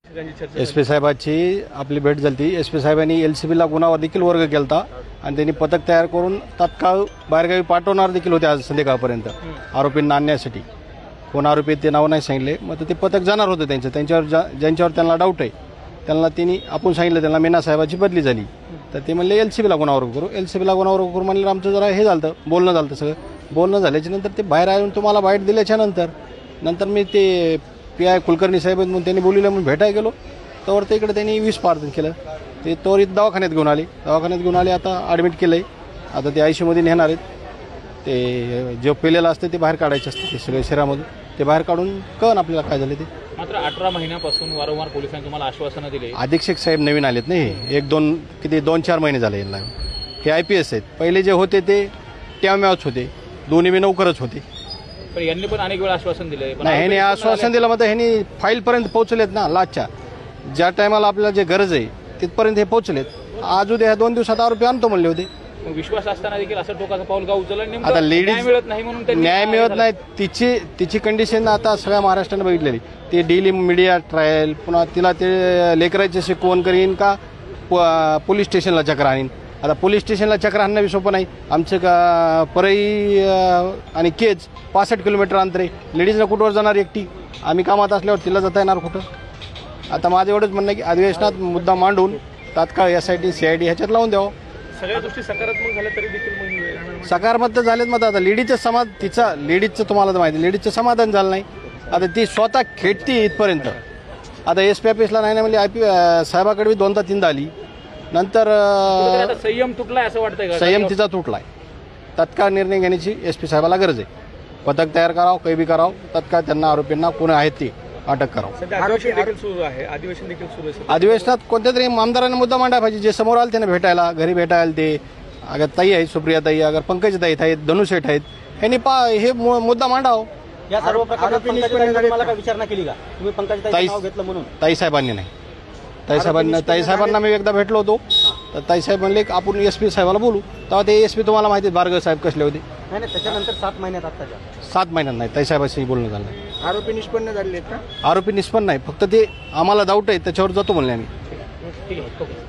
SP साहेबांची आपली भेट झाली. SP साहेबांनी LCBला गुन्हावर देखील वर्ग केलता आणि त्यांनी पथक तयार करून तात्काळ बाहेरगावी पाठवणार देखील होते आज संध्याकाळपर्यंत आरोपींना आणण्यासाठी. कोण आरोपी ते नाव नाही सांगितले. मग ते पथक जाणार होतं त्यांच्यावर ज्यांच्यावर त्यांना डाऊट आहे त्यांना त्यांनी आपण सांगितलं त्यांना मीना साहेबाची बदली झाली तर ते म्हणले LCBला गुन्हावर करू. LCBला गुन्हावर करू म्हणलं. आमचं जरा हे झालं बोलणं झालं सगळं. बोलणं झाल्याच्या नंतर ते बाहेर आले. तुम्हाला बाईट दिल्याच्या नंतर मी ते PI कुलकर्णी साहेब म्हणून त्यांनी बोलवलं म्हणून भेटायला गेलो. तर ते इकडे त्यांनी 20 पार्जन केलं. ते त्वरित दवाखान्यात घेऊन आले. आता ॲडमिट केलं आहे. आता ते ICUमध्ये नेणार आहेत. ते जे पेलेलं असतं ते बाहेर काढायचे असते ते सगळे शरीरामधून ते बाहेर काढून कळण आपल्याला काय झालं ते. मात्र 18 महिन्यापासून वारंवार पोलिसांनी तुम्हाला आश्वासनं दिली. अधीक्षक साहेब नवीन आलेत नाही. 2-4 महिने झाले यांना. हे IPS आहेत. पहिले जे होते ते ट्याम्यावच होते. दोन्ही बी नौकरच होते. पण यांनी पण अनेक वेळा आश्वासन दिले. नाही ह्यांनी आश्वासन दिलं मग ह्यांनी फाईलपर्यंत पोहोचलेत ना. लाचच्या ज्या टायमाला आपल्याला जे गरज आहे तिथपर्यंत हे पोहोचलेत. आज उद्या 2 दिवसात आरोपी आणतो म्हणले होते. विश्वास असताना देखील असं टोकाचं पाऊल का उचललं. आता लेडीज मिळत नाही म्हणून न्याय मिळत नाही. तिची कंडिशन आता सगळ्या महाराष्ट्राने बघितलेली. ते डेली मीडिया ट्रायल पुन्हा तिला ते लेकरायचे शिकवण करीन का पोलीस स्टेशनला चक्र आणीन. आता पोलीस स्टेशनला चक्र आणणं बी सोपं नाही. आमचं का परई आणि केज 65 किलोमीटर अंतर आहे. लेडीजला कुठवर जाणार एकटी. आम्ही कामात असल्यावर तिला जाता येणार कुठं. आता माझं एवढंच म्हणणं की अधिवेशनात मुद्दा मांडून तात्काळ SIT CID ह्याच्यात लावून द्यावं. सगळ्या गोष्टी सकारात्मक झाल्या तरी देखील सकारात्मक झालेत. मग आता लेडीजचं तुम्हाला तर माहिती लेडीजचं समाधान झालं नाही. आता ती स्वतः खेळती इथपर्यंत. आता SP ऑफिसला नाही म्हणजे IP साहेबाकडे 2दा-3दा आली. नंतर संयम तुटलाय असं वाटतंय. संयम तिचा तुटलाय. तत्काळ निर्णय घेण्याची SP साहेबाला गरज आहे. पथक तयार करावं काही बी करावं. तत्काळ त्यांना आरोपींना कोण आहेत ते अटक करावं. अधिवेशनात कोणत्या तरी आमदारांनी मुद्दा मांडायला पाहिजे. जे समोर आले त्यांना भेटायला घरी भेटायला ते अगर ताई आहेत सुप्रिया ताई अगर पंकज ताई आहेत धनुषेठ आहेत ह्यांनी हे मुद्दा मांडावं. या सर्व प्रकारात विचारणा केली का तुम्ही पंकज नाव घेतलं म्हणून. ताई साहेबांनी नाही. ताई साहेबांना मी एकदा भेटलो होतो तर ताई साहेब म्हणले आपण SP साहेबाला बोलू. तेव्हा ते SP तुम्हाला माहिती बारगळ साहेब कसले होते. नाही त्याच्यानंतर 7 महिन्यात आत्ताच्या 7 महिन्यात नाही. ताई साहेबांशी बोलणं झालं. आरोपी निष्पन्न झाले का. आरोपी निष्पन्न नाही. फक्त ते आम्हाला डाऊट आहे त्याच्यावर जातो म्हणले आम्ही. ठीक आहे.